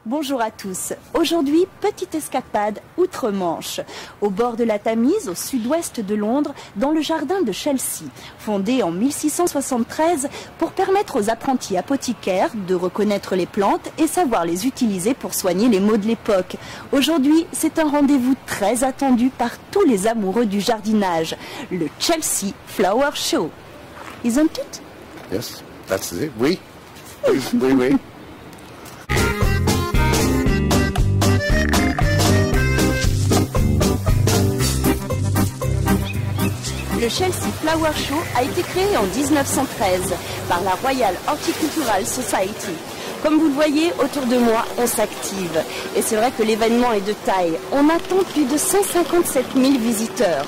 Bonjour à tous. Aujourd'hui, petite escapade outre-Manche, au bord de la Tamise, au sud-ouest de Londres, dans le jardin de Chelsea, fondé en 1673 pour permettre aux apprentis apothicaires de reconnaître les plantes et savoir les utiliser pour soigner les maux de l'époque. Aujourd'hui, c'est un rendez-vous très attendu par tous les amoureux du jardinage, le Chelsea Flower Show. Isn't it? Yes, that's it. Oui. Oui. Le Chelsea Flower Show a été créé en 1913 par la Royal Horticultural Society. Comme vous le voyez, autour de moi, on s'active. Et c'est vrai que l'événement est de taille. On attend plus de 157 000 visiteurs.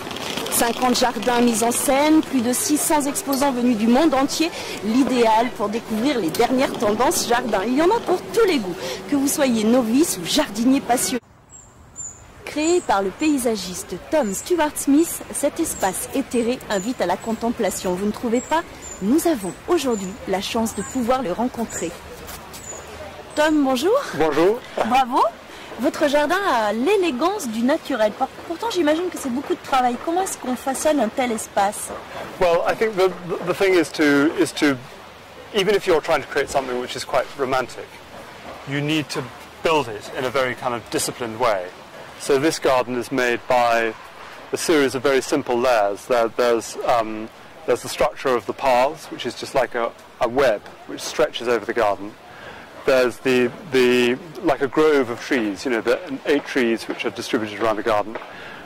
50 jardins mis en scène, plus de 600 exposants venus du monde entier. L'idéal pour découvrir les dernières tendances jardin. Il y en a pour tous les goûts, que vous soyez novice ou jardinier passionné. Créé par le paysagiste Tom Stuart Smith, cet espace éthéré invite à la contemplation. Vous ne trouvez pas? Nous avons aujourd'hui la chance de pouvoir le rencontrer. Tom, bonjour. Bonjour. Bravo. Votre jardin a l'élégance du naturel. Pourtant, j'imagine que c'est beaucoup de travail. Comment est-ce qu'on façonne un tel espace? Well, I think the thing is to even if you're trying to create something which is quite romantic, you need to build it in a very kind of disciplined way. So this garden is made by a series of very simple layers. There's the structure of the paths, which is just like a web which stretches over the garden. There's the like a grove of trees, you know, the 8 trees which are distributed around the garden,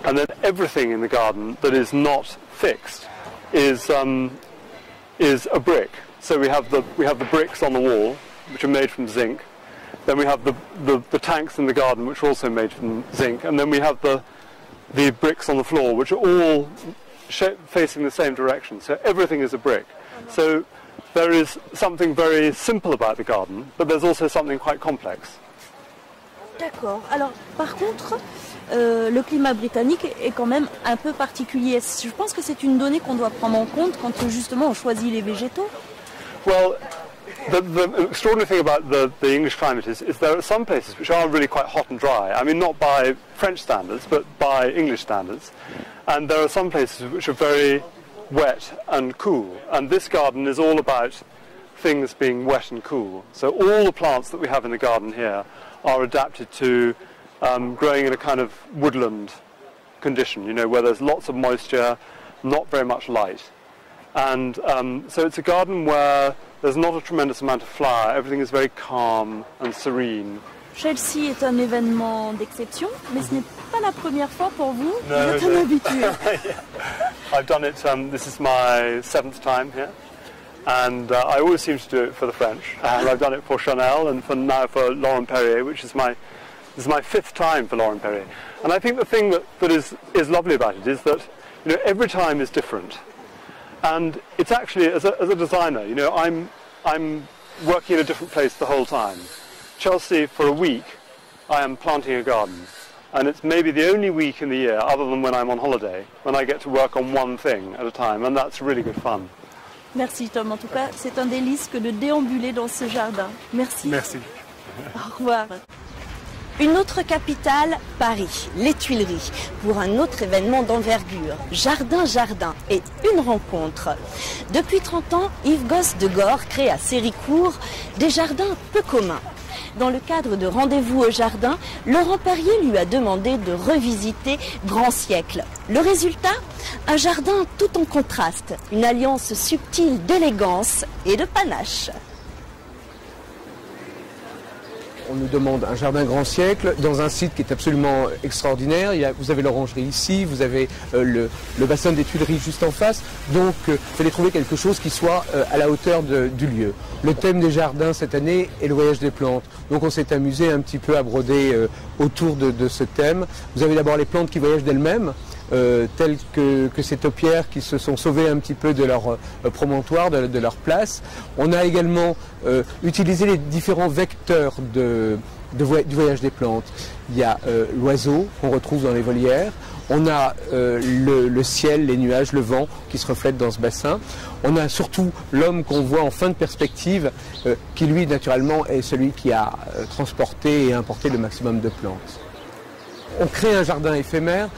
and then everything in the garden that is not fixed is a brick. So we have the bricks on the wall, which are made from zinc. Then we have the tanks in the garden, which are also made from zinc, and then we have the bricks on the floor, which are all facing the same direction. So everything is a brick. So there is something very simple about the garden, but there's also something quite complex. D'accord. Alors, par contre, le climat britannique est quand même un peu particulier. Je pense que c'est une donnée qu'on doit prendre en compte quand justement on choisit les végétaux. Well, the extraordinary thing about the English climate is there are some places which are really quite hot and dry. I mean, not by French standards, but by English standards. And there are some places which are very wet and cool. And this garden is all about things being wet and cool. So all the plants that we have in the garden here are adapted to growing in a kind of woodland condition, you know, where there's lots of moisture, not very much light. And so it's a garden where there's not a tremendous amount of flower. Everything is very calm and serene. Chelsea est un événement d'exception, mais ce n'est pas la première fois pour vous. Vous êtes un habitué. Yeah. I've done it. This is my 7th time here, and I always seem to do it for the French. And I've done it for Chanel and now for Laurent Perrier, which is my 5th time for Laurent Perrier. And I think the thing that is lovely about it is that, you know, every time is different. And it's actually, as a designer, you know, I'm working in a different place the whole time. Chelsea, for a week, I am planting a garden. And it's maybe the only week in the year, other than when I'm on holiday, when I get to work on one thing at a time. And that's really good fun. Merci Tom. En tout cas, c'est un délice que de déambuler dans ce jardin. Merci. Merci. Au revoir. Une autre capitale, Paris, les Tuileries, pour un autre événement d'envergure, Jardin et une rencontre. Depuis 30 ans, Yves Gosse de Gore crée à Séricourt des jardins peu communs. Dans le cadre de Rendez-vous au jardin, Laurent Perrier lui a demandé de revisiter Grand Siècle. Le résultat? Un jardin tout en contraste, une alliance subtile d'élégance et de panache. On nous demande un jardin grand siècle dans un site qui est absolument extraordinaire. Vous avez l'orangerie ici, vous avez le bassin des Tuileries juste en face. Donc il fallait trouver quelque chose qui soit à la hauteur du lieu. Le thème des jardins cette année est le voyage des plantes. Donc on s'est amusé un petit peu à broder autour de ce thème. Vous avez d'abord les plantes qui voyagent d'elles-mêmes. Telles que ces taupières qui se sont sauvées un petit peu de leur promontoire, de leur place. On a également utilisé les différents vecteurs du voyage des plantes. Il y a l'oiseau qu'on retrouve dans les volières. On a le ciel, les nuages, le vent qui se reflètent dans ce bassin. On a surtout l'homme qu'on voit en fin de perspective, qui lui naturellement est celui qui a transporté et importé le maximum de plantes. On crée un jardin éphémère,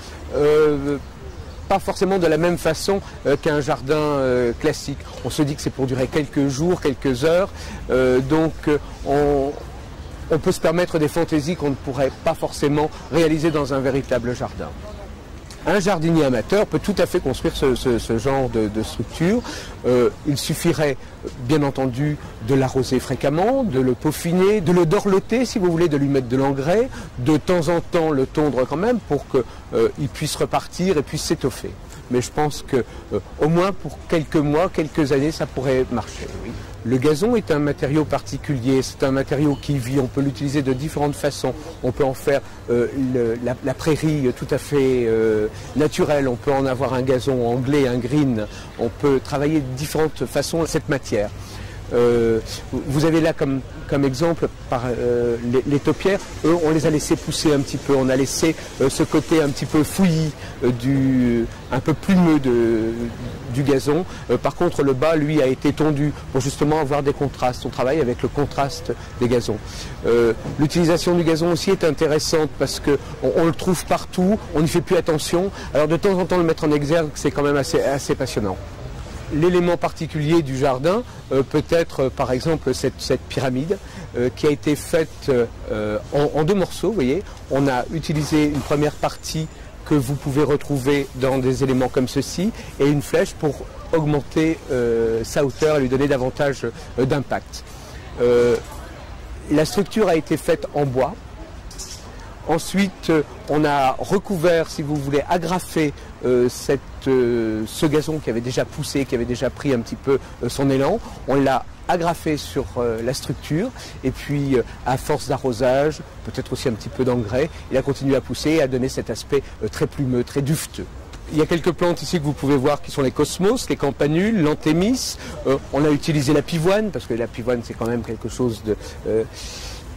pas forcément de la même façon qu'un jardin classique. On se dit que c'est pour durer quelques jours, quelques heures, donc on peut se permettre des fantaisies qu'on ne pourrait pas forcément réaliser dans un véritable jardin. Un jardinier amateur peut tout à fait construire ce genre de structure. Il suffirait bien entendu de l'arroser fréquemment, de le peaufiner, de le dorloter si vous voulez, de lui mettre de l'engrais, de temps en temps le tondre quand même pour qu'il puisse repartir et puisse s'étoffer. Mais je pense que au moins pour quelques mois, quelques années, ça pourrait marcher. Oui. Le gazon est un matériau particulier, c'est un matériau qui vit, on peut l'utiliser de différentes façons. On peut en faire la prairie tout à fait naturelle, on peut en avoir un gazon anglais, un green, on peut travailler de différentes façons cette matière. Vous avez là comme exemple les taupières, eux on les a laissés pousser un petit peu, on a laissé ce côté un petit peu fouillis, un peu plumeux du gazon. Par contre le bas lui a été tondu pour justement avoir des contrastes, on travaille avec le contraste des gazons. L'utilisation du gazon aussi est intéressante parce qu'on le trouve partout, on n'y fait plus attention, alors de temps en temps le mettre en exergue c'est quand même assez passionnant. L'élément particulier du jardin peut être par exemple cette pyramide qui a été faite en deux morceaux, vous voyez. On a utilisé une première partie que vous pouvez retrouver dans des éléments comme ceci et une flèche pour augmenter sa hauteur et lui donner davantage d'impact. La structure a été faite en bois. Ensuite, on a recouvert, si vous voulez, agrafé ce gazon qui avait déjà poussé, qui avait déjà pris un petit peu son élan. On l'a agrafé sur la structure et puis à force d'arrosage, peut-être aussi un petit peu d'engrais, il a continué à pousser et à donner cet aspect très plumeux, très dufteux. Il y a quelques plantes ici que vous pouvez voir qui sont les cosmos, les campanules, l'anthémis. On a utilisé la pivoine parce que la pivoine c'est quand même quelque chose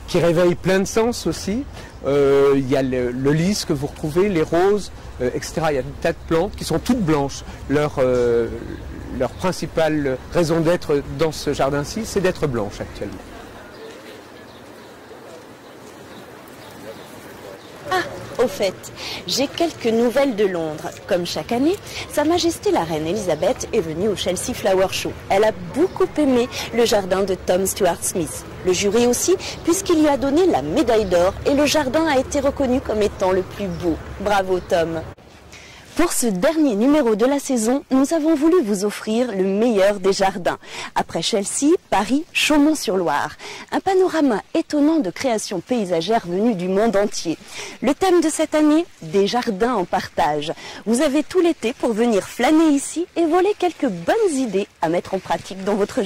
qui réveille plein de sens aussi. Il y a le lys que vous retrouvez, les roses, etc. Il y a des tas de plantes qui sont toutes blanches. Leur principale raison d'être dans ce jardin-ci, c'est d'être blanche actuellement. Au fait, j'ai quelques nouvelles de Londres. Comme chaque année, Sa Majesté la Reine Elisabeth est venue au Chelsea Flower Show. Elle a beaucoup aimé le jardin de Tom Stuart Smith. Le jury aussi, puisqu'il lui a donné la médaille d'or et le jardin a été reconnu comme étant le plus beau. Bravo Tom! Pour ce dernier numéro de la saison, nous avons voulu vous offrir le meilleur des jardins. Après Chelsea, Paris, Chaumont-sur-Loire. Un panorama étonnant de créations paysagères venues du monde entier. Le thème de cette année, des jardins en partage. Vous avez tout l'été pour venir flâner ici et voler quelques bonnes idées à mettre en pratique dans votre jardin.